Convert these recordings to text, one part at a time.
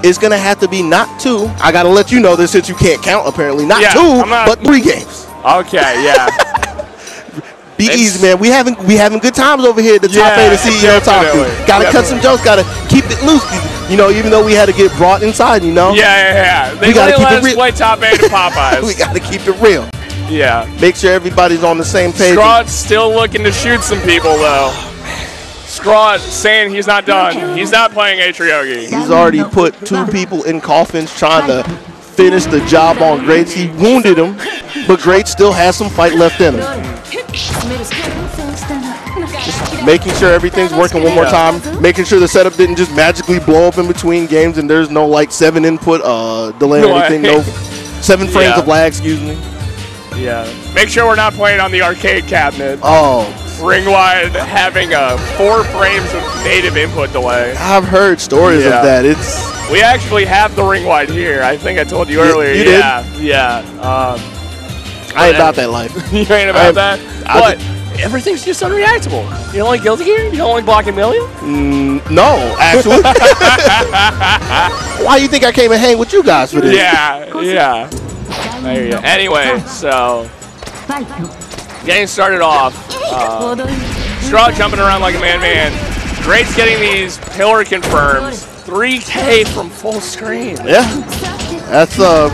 it's going to have to be not 2. I got to let you know this since you can't count apparently. Not 2, but 3 games. Okay, yeah. Be easy, man. We having good times over here at the top 8 of CEOTAKU. Got to cut some jokes. Got to keep it loose. You know, even though we had to get brought inside, you know. Yeah. They got to let us play top 8 of Popeyes. We got to keep it real. Yeah. Make sure everybody's on the same page. SCRAWT's still looking to shoot some people, though. SCRAWT saying he's not done. He's not playing Atriogi. He's already put 2 people in coffins trying to finish the job on GREATS. He wounded him, but GREATS still has some fight left in him. Just making sure everything's working one more time. Making sure the setup didn't just magically blow up in between games and there's no like 7 input delay or anything. No 7 frames of lag, excuse me. Yeah. Make sure we're not playing on the arcade cabinet. Oh. Ring-wide having 4 frames of native input delay. I've heard stories of that. We actually have the ring-wide here. I think I told you earlier. You did? Yeah. I ain't about that life. You ain't about that? But everything's just unreactable. You don't like Guilty Gear? You don't like Blocking Million? No, actually. Why do you think I came and hang with you guys for this? Yeah. There you go. Anyway, so getting started off. SCRAWT jumping around like a man. GREATS getting these pillar confirms. 3K from full screen. Yeah. That's a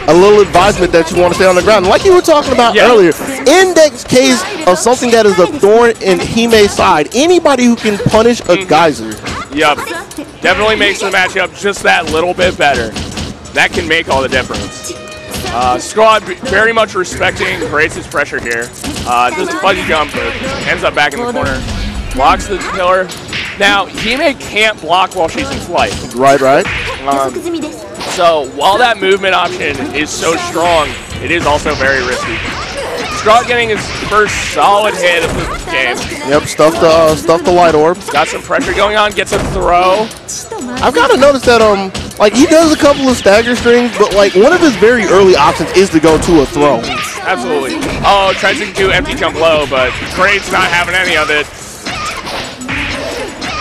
little advisement that you want to stay on the ground. Like you were talking about earlier, index case of something that is a thorn in Hime's side. Anybody who can punish a geyser. Yep. Definitely makes the matchup just that little bit better. That can make all the difference. SCRAWT very much respecting GREATS' pressure here. Does a fuzzy jump, but ends up back in the corner. Blocks the pillar. Now, Hime can't block while she's in flight. Right. So, while that movement option is so strong, it is also very risky. SCRAWT getting his first solid hit of the game. Yep, stuffed the light orb. Got some pressure going on, gets a throw. I've got to notice that like he does a couple of stagger strings, but like one of his very early options is to go to a throw. Absolutely. Oh, tries to do empty jump low, but GREATS not having any of it.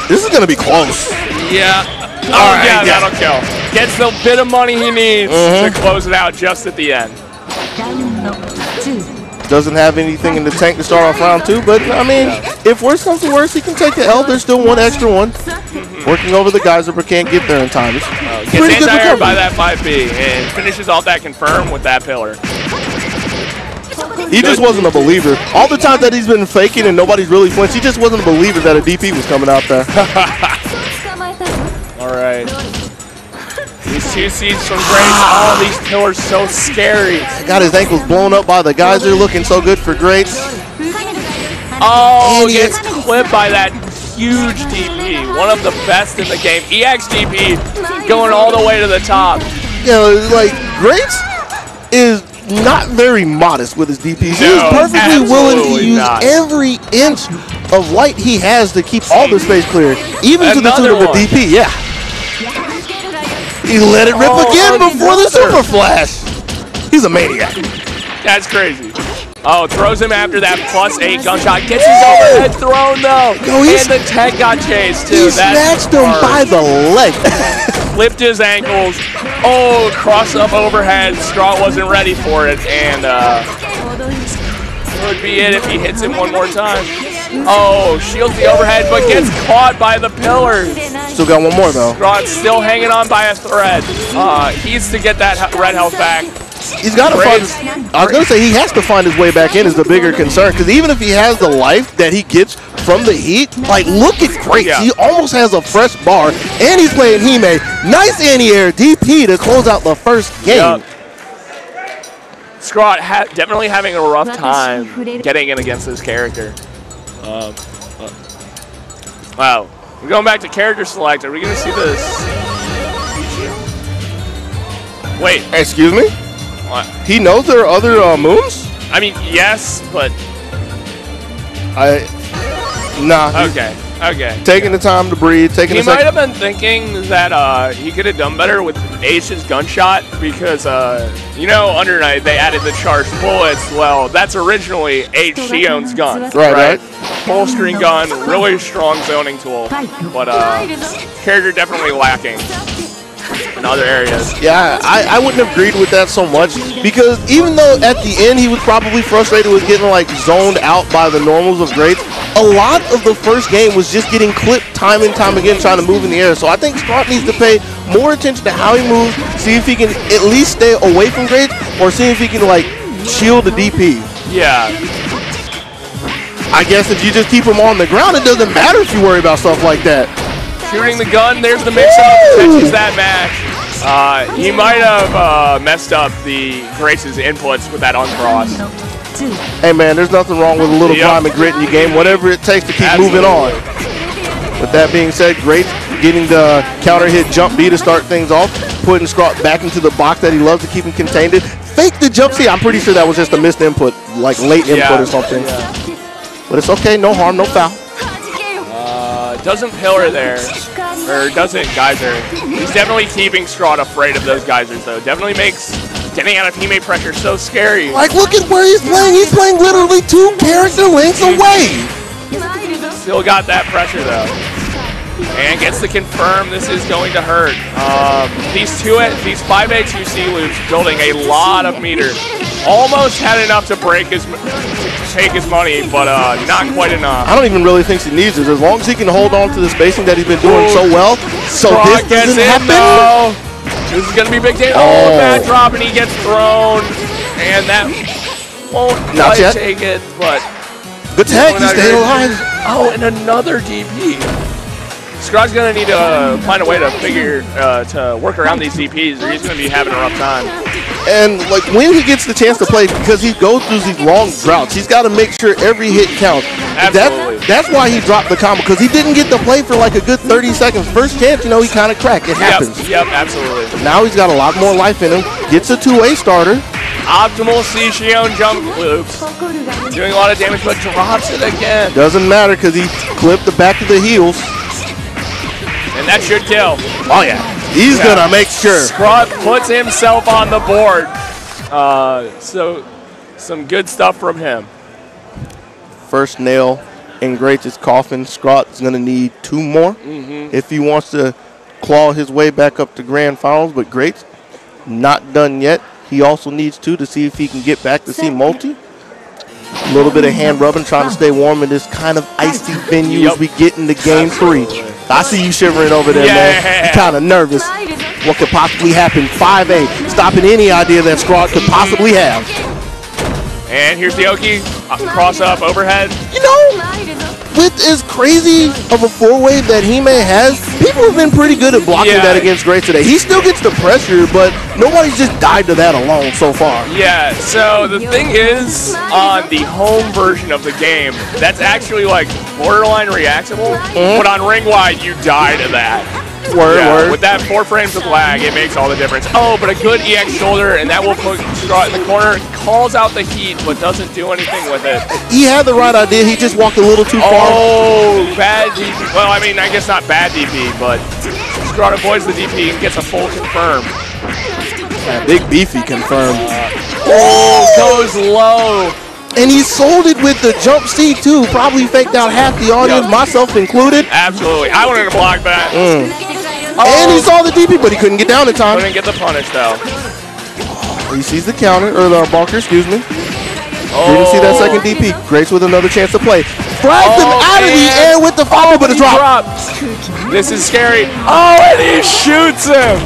This is gonna be close. Yeah. That'll kill. Gets the bit of money he needs to close it out just at the end. Doesn't have anything in the tank to start off round 2, but I mean, if worse comes to worse, he can take the L. There's still 1 extra one. Working over the geyser, but can't get there in time. Gets anti-aired by that 5B and finishes off that confirm with that pillar. He just wasn't a believer. All the times that he's been faking and nobody's really flinched, he just wasn't a believer that a DP was coming out there. All right. These 2 seeds from GREATS. All these pillars so scary. Got his ankles blown up by the geyser, looking so good for GREATS. Oh, gets clipped by that huge DP. One of the best in the game. EX DP going all the way to the top. You know, like, GREATS is not very modest with his DPs. He's perfectly willing to use every inch of light he has to keep all the space clear, even to the tune of a DP. Yeah. He let it rip again before the super flash. He's a maniac. That's crazy. Oh, throws him after that +8 gunshot. Gets his overhead thrown though. And the tech got chased too. He snatched him by the leg. Flipped his ankles. Oh, cross up overhead. SCRAWT wasn't ready for it, and would be it if he hits him one more time. Oh, shields the overhead, but gets caught by the pillars. Still got one more though. SCRAWT's still hanging on by a thread. He needs to get that red health back. He's got to find. I was gonna say he has to find his way back in is the bigger concern, because even if he has the life that he gets from the heat, like look at GREATS. He almost has a fresh bar, and he's playing Hime. Nice anti-air DP to close out the first game. SCRAWT definitely having a rough time getting in against this character. Wow. We're going back to character select. Are we going to see this? Wait. Excuse me? What? He knows there are other moons? I mean, yes, but... Nah. Okay. Taking the time to breathe. He might have been thinking that he could have done better with H's gunshot because, you know, under Night they added the charged bullets. Well, that's originally H. Sion's gun. Right. Full screen gun, really strong zoning tool, but character definitely lacking. in other areas. Yeah, I wouldn't have agreed with that so much, because even though at the end he was probably frustrated with getting like zoned out by the normals of Greats, a lot of the first game was just getting clipped time and time again trying to move in the air. So I think Scrawt needs to pay more attention to how he moves, see if he can at least stay away from Greats, or see if he can like shield the DP. Yeah. I guess if you just keep him on the ground, it doesn't matter if you worry about stuff like that. Shooting the gun, there's the mix-up, catches that match. He might have messed up the Grace's inputs with that uncross. Hey man, there's nothing wrong with a little grime and grit in your game, whatever it takes to keep moving on. With that being said, Greats getting the counter hit jump B to start things off, putting Scrawt back into the box that he loves to keep him contained in. Fake the jump C, I'm pretty sure that was just a missed input, like late input or something. But it's okay, no harm, no foul. Doesn't pillar there, or doesn't geyser. He's definitely keeping Scrawt afraid of those geysers though. Definitely makes getting out of teammate pressure so scary. Like, look at where he's playing. He's playing literally 2 character lengths away. Still got that pressure though. And gets to confirm this is going to hurt. These 5A 2C loops building a lot of meters. Almost had enough to break his, to take his money, but not quite enough. I don't even really think he needs it. As long as he can hold on to the spacing that he's been doing so well. So this doesn't happen. This is going to be big day. Oh, bad drop, and he gets thrown. And that won't quite take it, but... Good tag, he stayed alive. Oh, and another DP. Scrawt's going to need to find a way to figure, to work around these DPs, or he's going to be having a rough time. And like when he gets the chance to play, because he goes through these long droughts, he's got to make sure every hit counts. Absolutely. That's why he dropped the combo, because he didn't get to play for like a good 30 seconds. First chance, you know, he kind of cracked. It happens. Yep, absolutely. Now he's got a lot more life in him. Gets a 2A starter. Optimal C-Shion jump loops. Doing a lot of damage, but drops it again. Doesn't matter, because he clipped the back of the heels. And that should kill. Oh yeah, he's gonna make sure. Scrawt puts himself on the board. So some good stuff from him. First nail in Greats' coffin. Scrawt's gonna need 2 more if he wants to claw his way back up to grand finals. But Greats not done yet. He also needs 2 to see if he can get back to CEOTAKU. A little bit of hand rubbing, trying to stay warm in this kind of icy venue as we get into game 3. I see you shivering over there, man. You're kind of nervous. What could possibly happen? 5A, stopping any idea that Scrawt could possibly have. And here's the Oki, cross up, overhead. You know, with as crazy of a 4-way that Hime has, people have been pretty good at blocking that against Greats today. He still gets the pressure, but nobody's just died to that alone so far. Yeah, so the thing is, on the home version of the game, that's actually like borderline reactable, but on ring wide, you die to that. Word. With that 4 frames of lag, it makes all the difference. Oh, but a good EX shoulder, and that will put Scrawt in the corner, calls out the heat, but doesn't do anything with it. He had the right idea, he just walked a little too far. Oh, bad DP. Well, I mean, I guess not bad DP, but Scrawt avoids the DP and gets a full confirm. Big beefy confirm. Goes low. And he sold it with the jump C too. Probably faked out half the audience, myself included. Absolutely. I wanted to block that. And he saw the DP, but he couldn't get down in time. Couldn't get the punish though. He sees the counter, or the bunker, excuse me. Didn't see that second DP. Greats with another chance to play. Flags him out of the air with the follow, but it's dropped. This is scary. Oh, and he shoots him.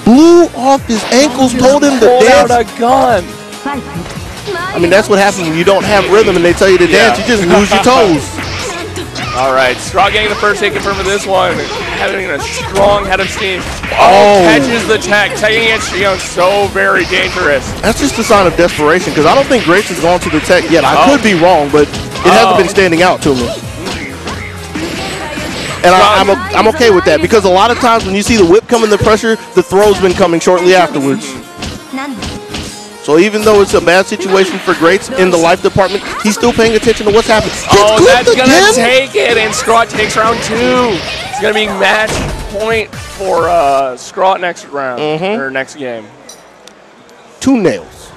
Blew off his ankles, told him to dance. Pulled out a gun. I mean, that's what happens when you don't have rhythm and they tell you to dance. You just lose your toes. All right, Scrawt getting the first hit confirmed for this one. Having a strong head of steam. Catches the tech. Taking against Shion, so very dangerous. That's just a sign of desperation, because I don't think Greats has gone to the tech yet. I could be wrong, but it hasn't been standing out to me. And I'm okay with that, because a lot of times when you see the whip come in the pressure, the throw's been coming shortly afterwards. So even though it's a bad situation for Greats in the life department, he's still paying attention to what's happening. That's going to take it, and Scrawt takes round 2. It's going to be match point for Scrawt next round, or next game. 2 nails.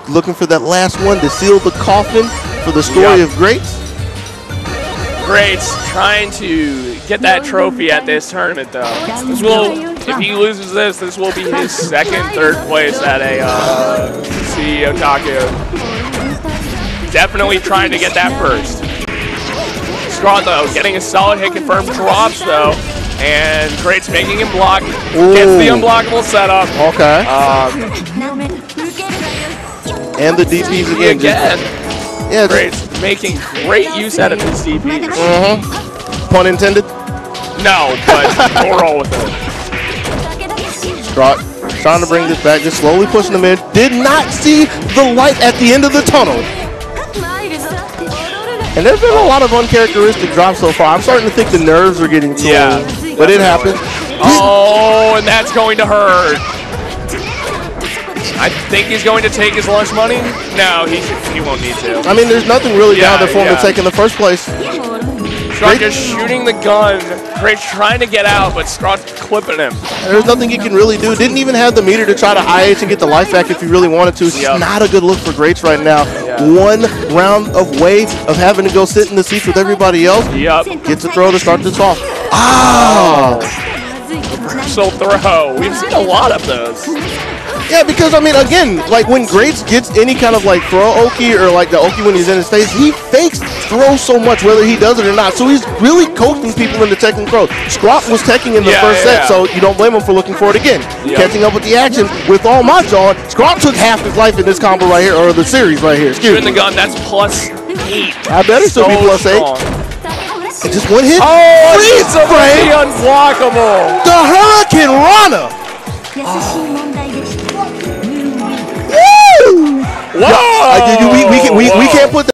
Looking for that last one to seal the coffin for the story of Greats. Greats trying to get that trophy at this tournament, though. This will If he loses this, this will be his second, third place at a CEOTAKU. Definitely trying to get that first. SCRAWT, though, getting a solid hit confirmed. Drops, though. And GREATS making him block. Gets the unblockable setup. Okay. And the DPs again. Yeah, GREATS making great use out of his DPs. Pun intended? No, but we'll roll with it. SCRAWT trying to bring this back, just slowly pushing them in. Did not see the light at the end of the tunnel. And there's been a lot of uncharacteristic drops so far. I'm starting to think the nerves are getting to him, but it happens. Oh, and that's going to hurt. I think he's going to take his lunch money. No, he won't need to. I mean, there's nothing really down there for him to take in the first place. SCRAWT just shooting the gun. GREATS trying to get out, but SCRAWT's clipping him. There's nothing he can really do. Didn't even have the meter to try to IH and get the life back if he really wanted to. It's not a good look for GREATS right now. One round away of having to go sit in the seats with everybody else. Gets a throw to start this off. Ah! Reversal throw. We've seen a lot of those. Yeah, because, I mean, again, like when GREATS gets any kind of like throw Oki or like the Oki when he's in his face, he fakes throw so much whether he does it or not. So he's really coaching people into taking throws. SCRAWT was taking in the first set, so you don't blame him for looking for it again. Catching up with the action with all my jaw. SCRAWT took half his life in this combo right here, or the series right here. Excuse me. Shooting the gun, that's +8. I better still be +8. And just one hit. Oh, freeze frame. Unblockable. The Hurricane Rana. Whoa! We can't put that.